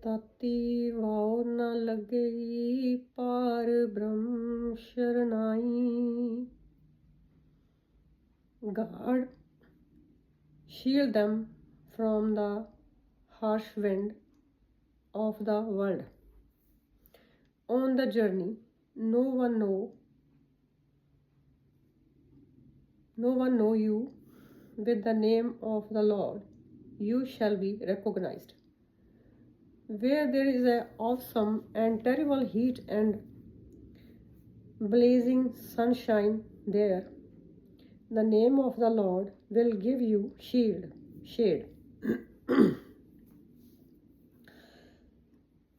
ताती wow न लगई पार ब्रह्म शरणाई. God, shield them from the harsh wind of the world. On the journey, no one know you. With the name of the Lord, you shall be recognized. Where there is a awesome and terrible heat and blazing sunshine, there the name of the Lord will give you shade.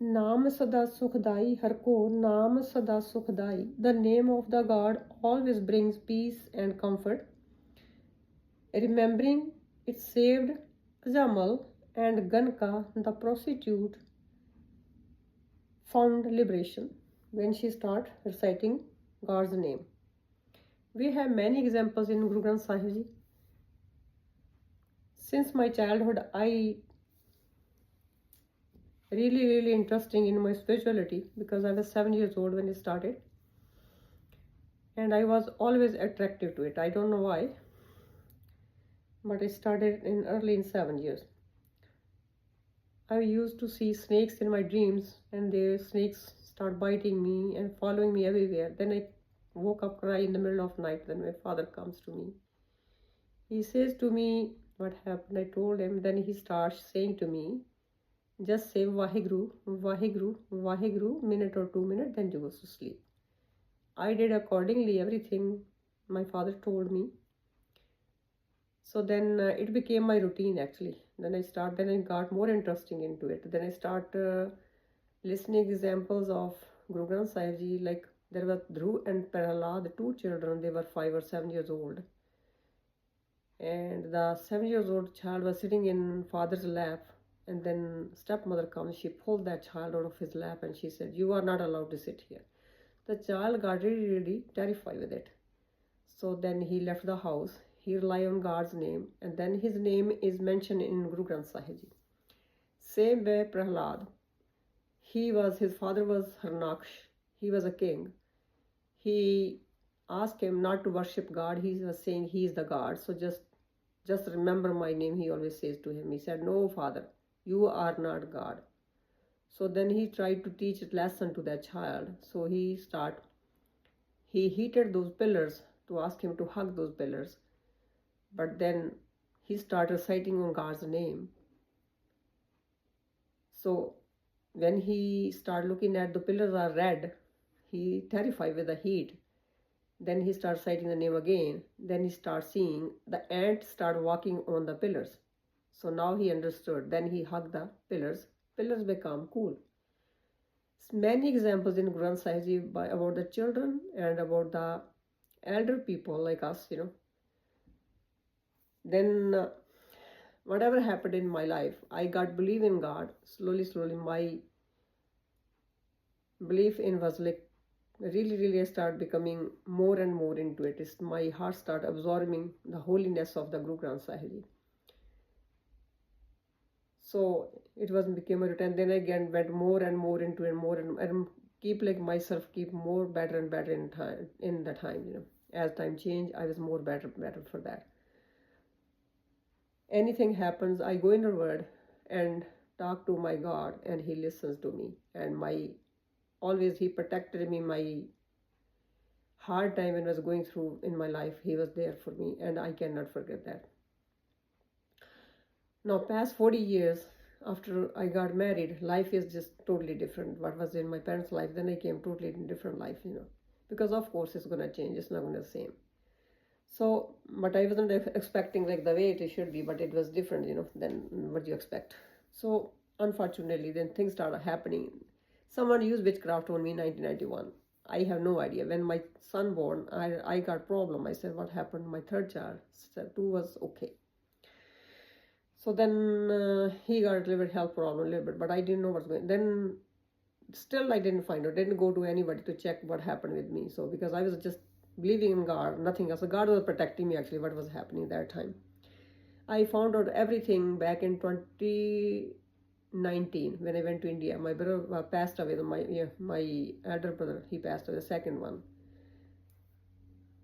Naam sada sukhdai har ko naam sada sukhdai. The name of the God always brings peace and comfort. Remembering it saved Jamal and Ganka, the prostitute, found liberation when she started reciting God's name. We have many examples in Guru Granth Sahib Ji. Since my childhood, I really interesting in my spirituality because I was 7 years old when it started, and I was always attractive to it. I don't know why, but it started in early in 7 years. I used to see snakes in my dreams, and the snakes start biting me and following me everywhere. Then I woke up crying in the middle of night. Then my father comes to me. He says to me, what happened? I told him. Then he starts saying to me, just say Vaheguru, Vaheguru, Vaheguru, minute or 2 minutes, then you go to sleep. I did accordingly everything my father told me. So then it became my routine actually. Then I got more interesting into it. Then I start listening examples of Guru Granth Sahib Ji, like there were Dhruv and Prahlad, the two children, they were 5 or 7 years old. And the 7 years old child was sitting in father's lap, and then stepmother comes, she pulled that child out of his lap and she said, you are not allowed to sit here. The child got really terrified with it. So then he left the house. He relied on God's name, and then his name is mentioned in Guru Granth Sahib Ji. Same way Prahlad. His father was Harnaksh. He was a king. He asked him not to worship God. He was saying he is the God. So just remember my name, he always says to him. He said, no, father, you are not God. So then he tried to teach a lesson to that child. So he heated those pillars to ask him to hug those pillars. But then he started reciting on God's name. So when he started looking at the pillars are red, he terrified with the heat. Then he started reciting the name again. Then he started seeing the ant start walking on the pillars. So now he understood. Then he hugged the pillars. Pillars become cool. Many examples in Granth Sahib Ji about the children and about the elder people like us, Then whatever happened in my life, I got belief in God. Slowly, my belief in was like really I started becoming more and more into it. My heart started absorbing the holiness of the Guru Granth Sahib Ji. So it became a routine. Then I again went more and more into it, and keep like myself keep more better and better in the time, As time changed, I was more better for that. Anything happens, I go in the word and talk to my God, and he listens to me. And always he protected me. My hard time when I was going through in my life, he was there for me, and I cannot forget that. Now past 40 years after I got married, life is just totally different. What was in my parents' life, then I came totally in different life, because of course it's going to change. It's not going to be the same. So, but I wasn't expecting like the way it should be, but it was different, than what you expect. So, unfortunately, then things started happening. Someone used witchcraft on me in 1991. I have no idea. When my son born, I got problem. I said, what happened? My third child, said 2 was okay. So then he got a little bit health problem, a little bit, but I didn't know what's going on. Then still I didn't find out. Didn't go to anybody to check what happened with me. So because I was just believing in God, nothing else. So God was protecting me actually, what was happening that time. I found out everything back in 19 when I went to India. My brother passed away. My elder brother, he passed away, the second one.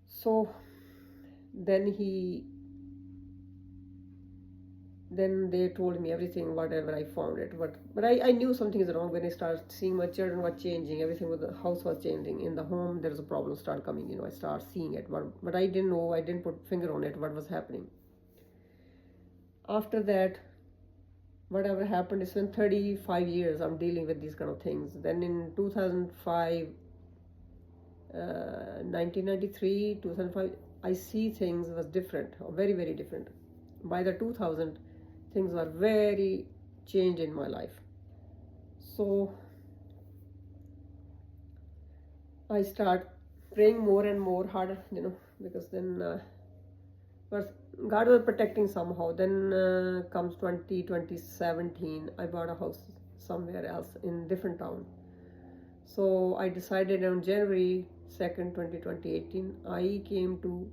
So then they told me everything, whatever I found it. But I knew something is wrong when I started seeing my children were changing, everything with the house was changing. In the home, there was a problem start coming, I start seeing it. But I didn't know, I didn't put finger on it, what was happening. After that, whatever happened, it's been 35 years I'm dealing with these kind of things. Then in 2005, 1993, 2005, I see things was different, very, very different. By the 2000, things were very changed in my life. So I start praying more and more harder, because then but God was protecting somehow. Then comes 2017, I bought a house somewhere else in different town. So I decided on January 2nd, 2018, I came to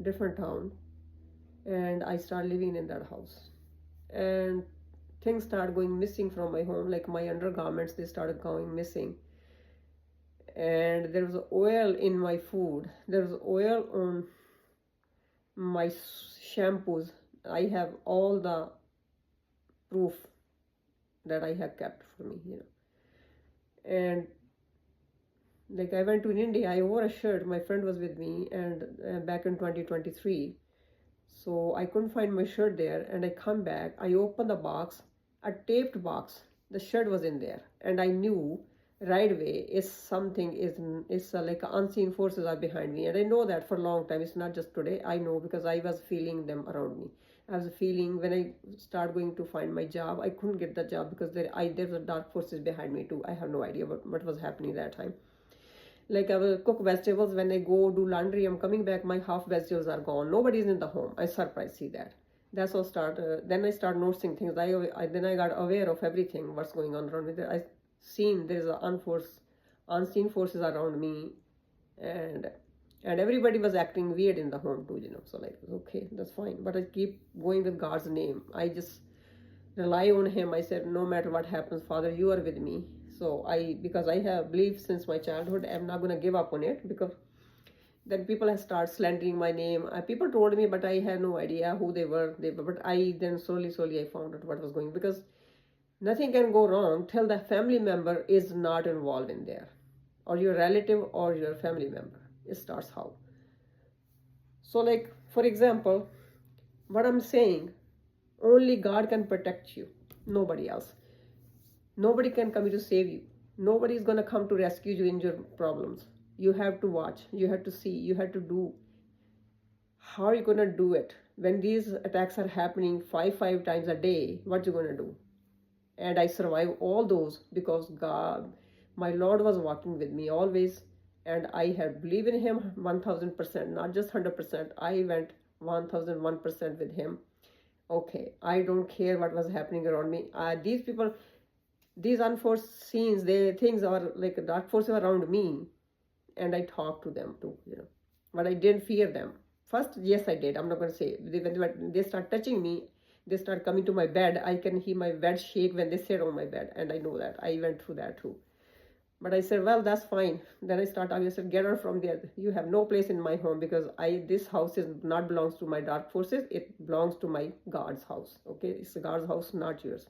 different town and I started living in that house. And things started going missing from my home, like my undergarments, they started going missing. And there was oil in my food. There was oil on my shampoos. I have all the proof that I have kept for me, And like I went to India, I wore a shirt, my friend was with me, and back in 2023. So I couldn't find my shirt there, and I come back, I opened the box, a taped box, the shirt was in there, and I knew right away like unseen forces are behind me, and I know that for a long time. It's not just today. I know because I was feeling them around me. I was feeling when I started going to find my job, I couldn't get the job because there were dark forces behind me too. I have no idea what was happening that time. Like I will cook vegetables, when I go do laundry, I'm coming back, my half vegetables are gone. Nobody's in the home. I surprised see that. That's all then I start noticing things. Then I got aware of everything, what's going on around me. I seen there is unseen forces around me, and everybody was acting weird in the home too, So like, okay, that's fine. But I keep going with God's name. I just rely on Him. I said, no matter what happens, Father, you are with me. So because I have believed since my childhood, I'm not going to give up on it, because then people have started slandering my name. People told me, but I had no idea who they were. But I then slowly I found out what was going, because nothing can go wrong till the family member is not involved in there, or your relative or your family member. It starts how. So like, for example, what I'm saying, only God can protect you, nobody else. Nobody can come to save you. Nobody is going to come to rescue you in your problems. You have to watch, you have to see, you have to do. How are you going to do it? When these attacks are happening five times a day, what you going to do? And I survive all those because God, my Lord, was walking with me always, and I had believed in Him 1000%, not just 100%. I went 1001% with Him. Okay, I don't care what was happening around me. These people, these unforeseen things are like dark forces around me, and I talk to them too, But I didn't fear them. First, yes, I did. I'm not going to say. When they start touching me, they start coming to my bed. I can hear my bed shake when they sit on my bed, and I know that. I went through that too. But I said, well, that's fine. Then I said, get her from there. You have no place in my home, because this house not belongs to my dark forces. It belongs to my God's house. Okay, it's God's house, not yours.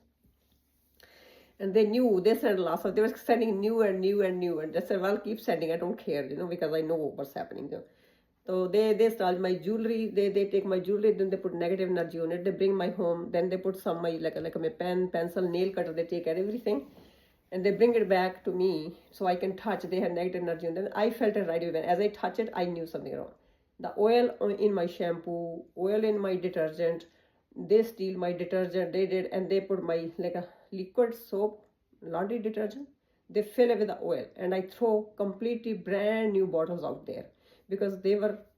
And they knew, they said lots of, they were sending new and they said, well, keep sending, I don't care, because I know what's happening. So they stole my jewelry, they take my jewelry, then they put negative energy on it, they bring my home, then they put some like my pen, pencil, nail cutter, they take everything, and they bring it back to me so I can touch. They had negative energy, and then I felt it right away. As I touch it, I knew something wrong. The oil in my shampoo, oil in my detergent, they steal my detergent, they did, and they put my like a liquid soap, laundry detergent, they fill it with the oil, and I throw completely brand new bottles out there, because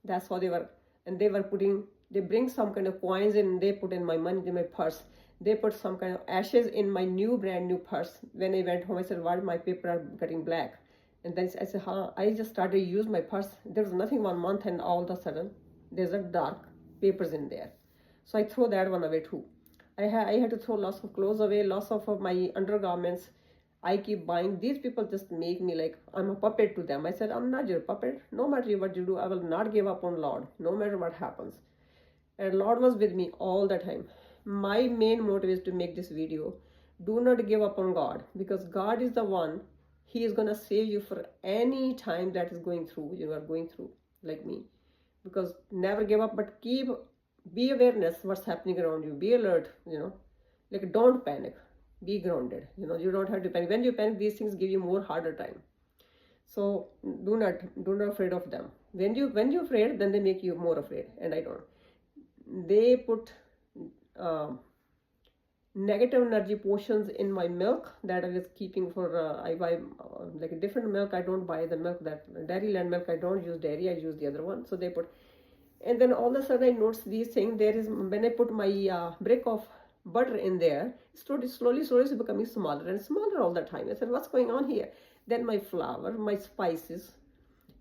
that's how they were, and they bring some kind of coins in, they put in my money, in my purse, they put some kind of ashes in my brand new purse. When I went home, I said, why my paper are getting black? And then I said, I just started to use my purse, there was nothing 1 month, and all of a sudden there's a dark papers in there. So I throw that one away too. I had to throw lots of clothes away, lots of my undergarments. I keep buying. These people just make me like I'm a puppet to them. I said, I'm not your puppet. No matter what you do, I will not give up on Lord, no matter what happens. And Lord was with me all the time. My main motive is to make this video. Do not give up on God, because God is the one. He is gonna save you for any time that is going through, you are going through, like me. Because never give up, but be awareness what's happening around you. Be alert, like don't panic. Be grounded. You don't have to panic. When you panic, these things give you more harder time. So do not afraid of them. When you're afraid, then they make you more afraid, and I don't. They put negative energy potions in my milk that I was keeping for I buy like a different milk. I don't buy the milk, that Dairyland milk. I don't use dairy, I use the other one. So they put, and then all of a sudden I noticed these things. There is, when I put my brick of butter in there, slowly becoming smaller and smaller all the time. I said, what's going on here? Then my flour, my spices,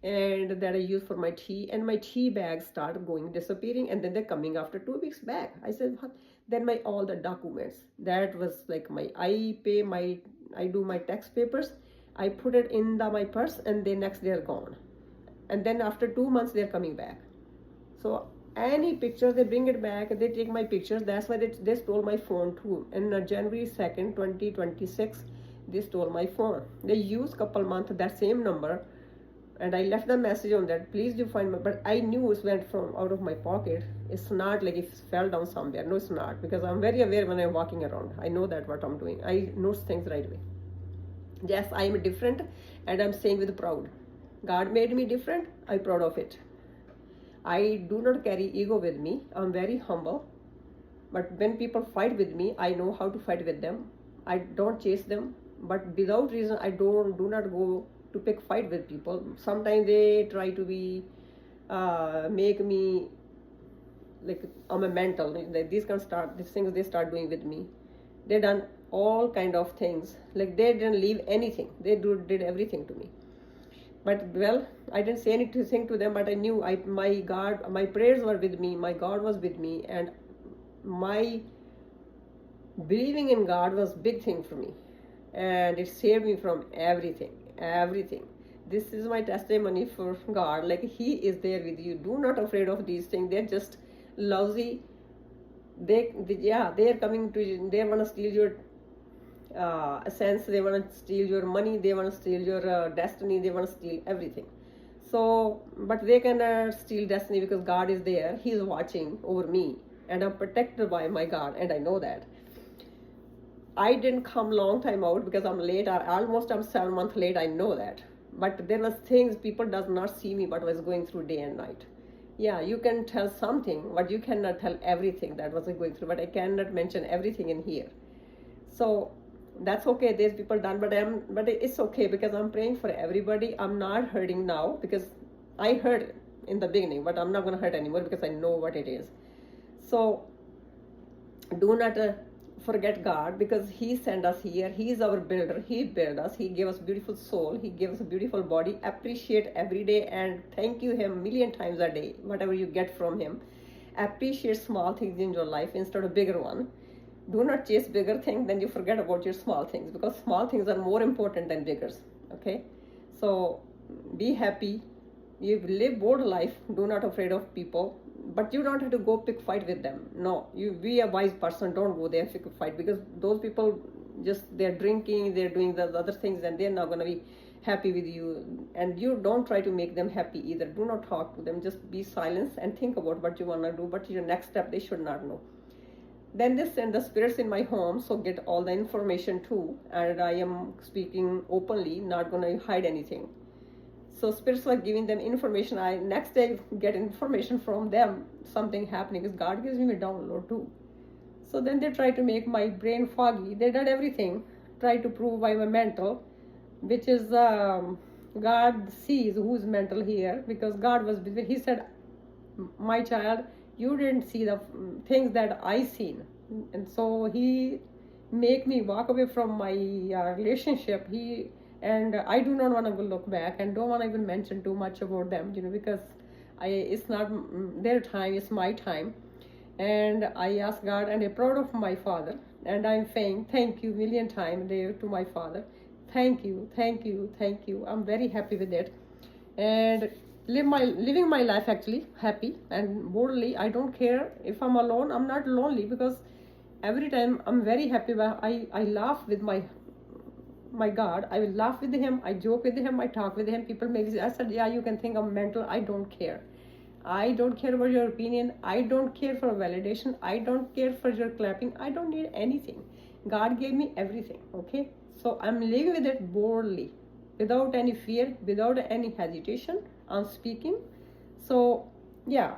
and that I use for my tea, and my tea bags start going disappearing, and then they're coming after 2 weeks back. I said, what? Then my all the documents, that was like I do my tax papers, I put it in my purse, and the next day are gone, and then after 2 months they're coming back. So any pictures, they bring it back, they take my pictures. That's why they stole my phone too. And January 2nd 2026 they stole my phone. They used couple months that same number, and I left the message on that, please do find my, but I knew it went from out of my pocket. It's not like it fell down somewhere. No, it's not, because I'm very aware when I'm walking around. I know that what I'm doing. I notice things right away. Yes, I am different, and I'm saying with proud. God made me different. I'm proud of it. I do not carry ego with me. I'm very humble. But when people fight with me, I know how to fight with them. I don't chase them, but without reason, I do not go to pick fight with people. Sometimes they try to be make me like I'm a mental. These things they start doing with me. They done all kind of things. Like they didn't leave anything. They did everything to me. But well, I didn't say anything to them. But I knew my prayers were with me. My God was with me, and my believing in God was big thing for me, and it saved me from everything. This is my testimony for God. Like He is there with you. Do not afraid of these things. They're just lousy. They are coming to you. They want to steal your essence. They want to steal your money. They want to steal your destiny. They want to steal everything. So, but they cannot steal destiny, because God is there. He is watching over me, and I'm protected by my God, and I know that. I didn't come long time out because I'm late. I'm 7 months late. I know that. But there was things people does not see me, but was going through day and night. Yeah, you can tell something, but you cannot tell everything that was going through. But I cannot mention everything in here. So that's okay. There's people done, but it's okay, because I'm praying for everybody. I'm not hurting now, because I hurt in the beginning, but I'm not gonna hurt anymore, because I know what it is. So do not forget God, because He sent us here. He is our builder. He built us. He gave us beautiful soul. He gave us a beautiful body. Appreciate every day and thank you Him million times a day, whatever you get from Him. Appreciate small things in your life instead of bigger one. Do not chase bigger things, then you forget about your small things, because small things are more important than bigger. Okay, so be happy. You live bold life. Do not afraid of people, but you don't have to go pick fight with them. No, you be a wise person. Don't go there pick fight, because those people they're drinking, they're doing the other things, and they're not gonna be happy with you. And you don't try to make them happy either. Do not talk to them. Just be silent and think about what you wanna do. But your next step, they should not know. Then they send the spirits in my home, so get all the information too. And I am speaking openly, not gonna hide anything. So spirits were giving them information. I next day get information from them, something happening, because God gives me a download too. So then they try to make my brain foggy. They did everything, try to prove I'm a mental, which is God sees who's mental here, because God was with me. He said, my child, you didn't see the things that I seen, and so He make me walk away from my relationship. And I do not want to look back, and don't want to even mention too much about them, because it's not their time, it's my time. And I asked God, and I'm proud of my father, and I'm saying thank you million times there to my father. Thank you, thank you, thank you. I'm very happy with it, and living my life actually happy and boldly. I don't care if I'm alone. I'm not lonely because every time I'm very happy. I laugh with my God. I will laugh with him. I joke with him. I talk with him. People maybe say, I said, yeah, you can think I'm mental. I don't care. I don't care about your opinion. I don't care for validation. I don't care for your clapping. I don't need anything. God gave me everything. Okay. So I'm living with it boldly, without any fear, without any hesitation. I'm speaking. So yeah,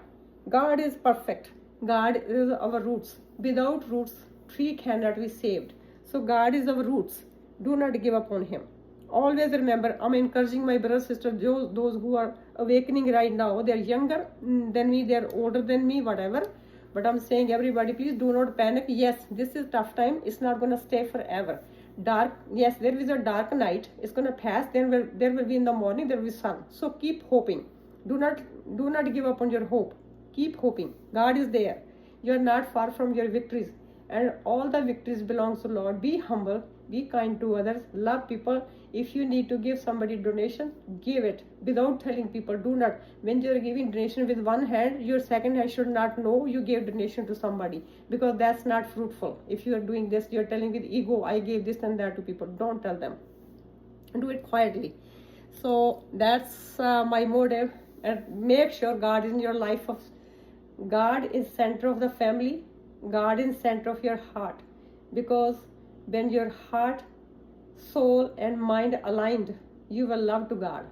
God is perfect. God is our roots. Without roots, tree cannot be saved. So God is our roots. Do not give up on him. Always remember, I'm encouraging my brothers, sisters, those who are awakening right now. They're younger than me, they're older than me, whatever. But I'm saying, everybody, please do not panic. Yes, this is tough time. It's not going to stay forever. Dark, yes, there is a dark night. It's going to pass. Then there will be in the morning, there will be sun. So keep hoping. Do not give up on your hope. Keep hoping. God is there. You are not far from your victories, and all the victories belongs to Lord. Be humble, be kind to others, love people. If you need to give somebody donation, give it without telling people. Do not, when you are giving donation with one hand, your second hand should not know you gave donation to somebody, because that's not fruitful. If you are doing this, you are telling with ego, I gave this and that to people. Don't tell them. Do it quietly. So that's my motive. And make sure God is in your life. God is center of the family. God is center of your heart, because when your heart, soul and mind aligned, you will love to God,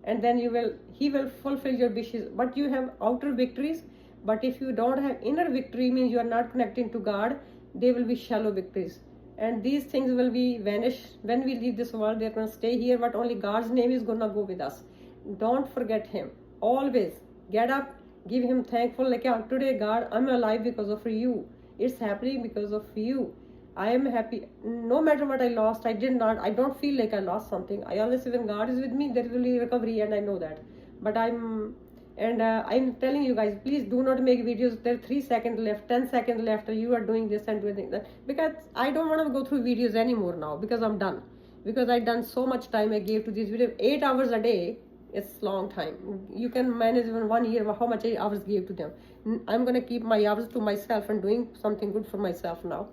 and then he will fulfill your wishes. But you have outer victories, but if you don't have inner victory, means you are not connecting to God. They will be shallow victories, and these things will be vanish when we leave this world. They're going to stay here, but only God's name is going to go with us. Don't forget him. Always get up, give him thankful, like, yeah, today God, I'm alive because of you. It's happening because of you. I am happy. No matter what I lost, I don't feel like I lost something. I always say, when God is with me, there will be recovery, and I know that. But I'm telling you guys, please do not make videos. There are 3 seconds left, 10 seconds left. You are doing this and doing that, because I don't want to go through videos anymore now, because I'm done. Because I done so much time I gave to these videos. 8 hours a day. It's long time. You can manage in 1 year how much hours gave to them. I'm gonna keep my hours to myself and doing something good for myself now.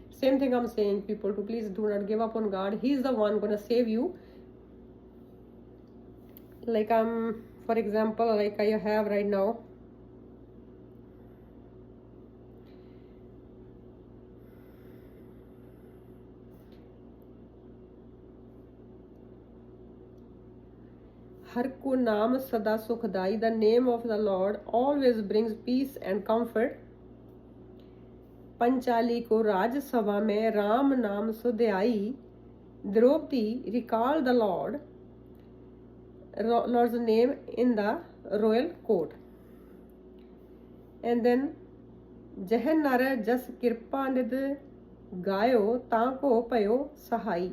Same thing I'm saying, people, to please do not give up on God. He's the one gonna save you. Like for example, like I have right now, Har ko naam sada sukhdai. The name of the Lord always brings peace and comfort. Panchali को राजसभा में राम नाम सुध्याई. Draupadi recalled the Lord's name in the royal court. And then जह नर जस कृपा निध गायो ताको पयो सहाई.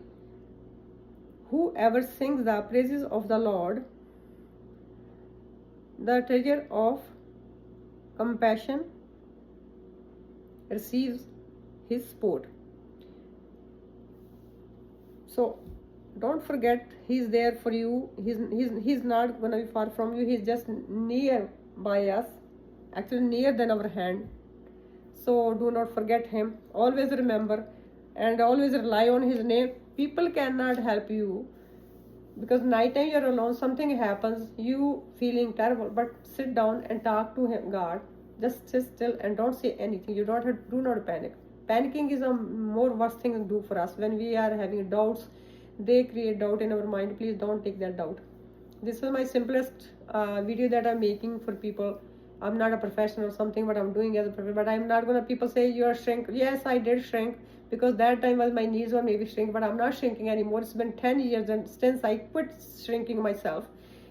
Whoever sings the praises of the Lord, the treasure of compassion, receives his support. So don't forget, he's there for you. He's not gonna be far from you. He's just near by us, actually near than our hand. So do not forget him. Always remember and always rely on his name. People cannot help you, because night time you're alone, something happens, you feeling terrible, but sit down and talk to him, God. Just sit still and don't say anything. You do not panic. Panicking is a more worst thing to do for us. When we are having doubts, they create doubt in our mind. Please don't take that doubt. This is my simplest video that I'm making for people. I'm not a professional or something, but I'm doing as a professional. But I'm not gonna, people say you are shrink. Yes, I did shrink, because that time was my knees were maybe shrink, but I'm not shrinking anymore. It's been 10 years and since I quit shrinking myself.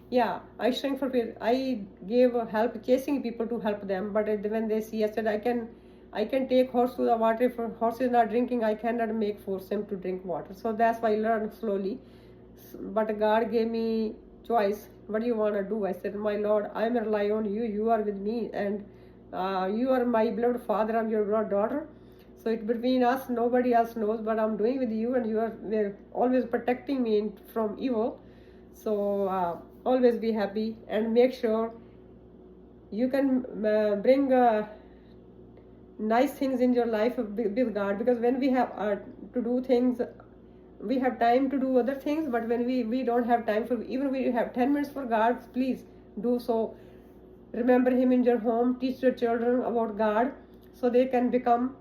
Yeah, I shrink for people. I gave help, chasing people to help them, but when they see, I said, I can take horse to the water. If a horse is not drinking, I cannot make force him to drink water. So that's why I learned slowly. But God gave me choice. What do you want to do? I said, my Lord, I'm rely on you. You are with me, and You are my beloved father, I'm your beloved daughter. So it between us, nobody else knows, but I'm doing with you, and we're always protecting me from evil. So always be happy and make sure you can bring nice things in your life with God, because when we have to do things, we have time to do other things, but when we don't have time for, even we have 10 minutes for God, please do so. Remember him in your home, teach your children about God so they can become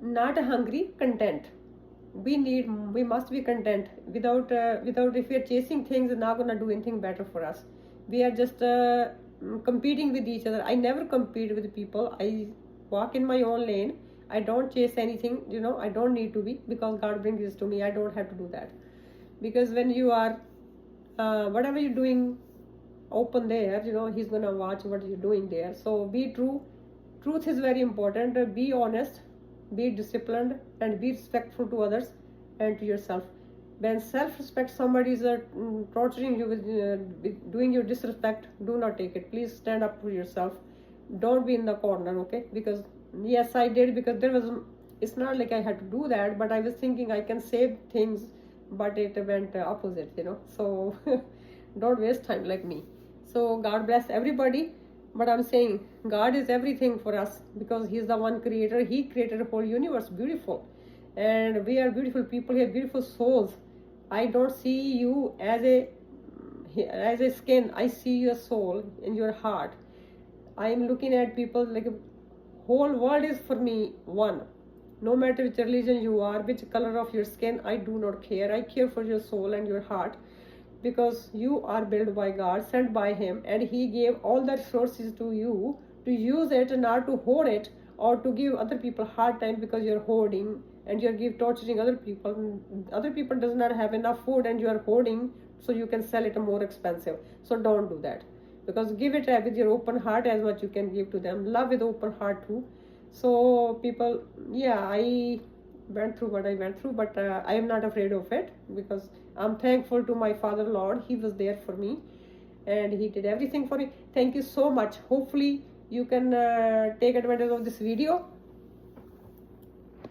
not hungry, content. We must be content. Without if we are chasing things, it's not gonna do anything better for us. We are just competing with each other. I never compete with people. I walk in my own lane. I don't chase anything, I don't need to be, because God brings this to me. I don't have to do that. Because when you are whatever you're doing open there, he's gonna watch what you're doing there. So be true. Truth is very important. Be honest, be disciplined, and be respectful to others and to yourself. When self-respect, somebody is torturing you with doing you disrespect, do not take it. Please stand up for yourself. Don't be in the corner, okay? Because yes, I did, because it's not like I had to do that, but I was thinking I can save things, but it went opposite, so don't waste time like me. So God bless everybody. But I'm saying God is everything for us, because he's the one creator. He created a whole universe, beautiful, and we are beautiful people here, beautiful souls. I don't see you as a skin. I see your soul in your heart. I am looking at people like a whole world is for me one. No matter which religion you are, which color of your skin, I do not care. I care for your soul and your heart, because you are built by God, sent by him, and he gave all the resources to you to use it, and not to hoard it or to give other people hard time because you're hoarding and you're torturing other people. Other people does not have enough food and you are hoarding so you can sell it more expensive. So don't do that, because give it with your open heart as much you can give to them. Love with open heart too. So people, yeah, I went through what I went through, but I am not afraid of it, because I'm thankful to my Father Lord. He was there for me and he did everything for me. Thank you so much. Hopefully you can take advantage of this video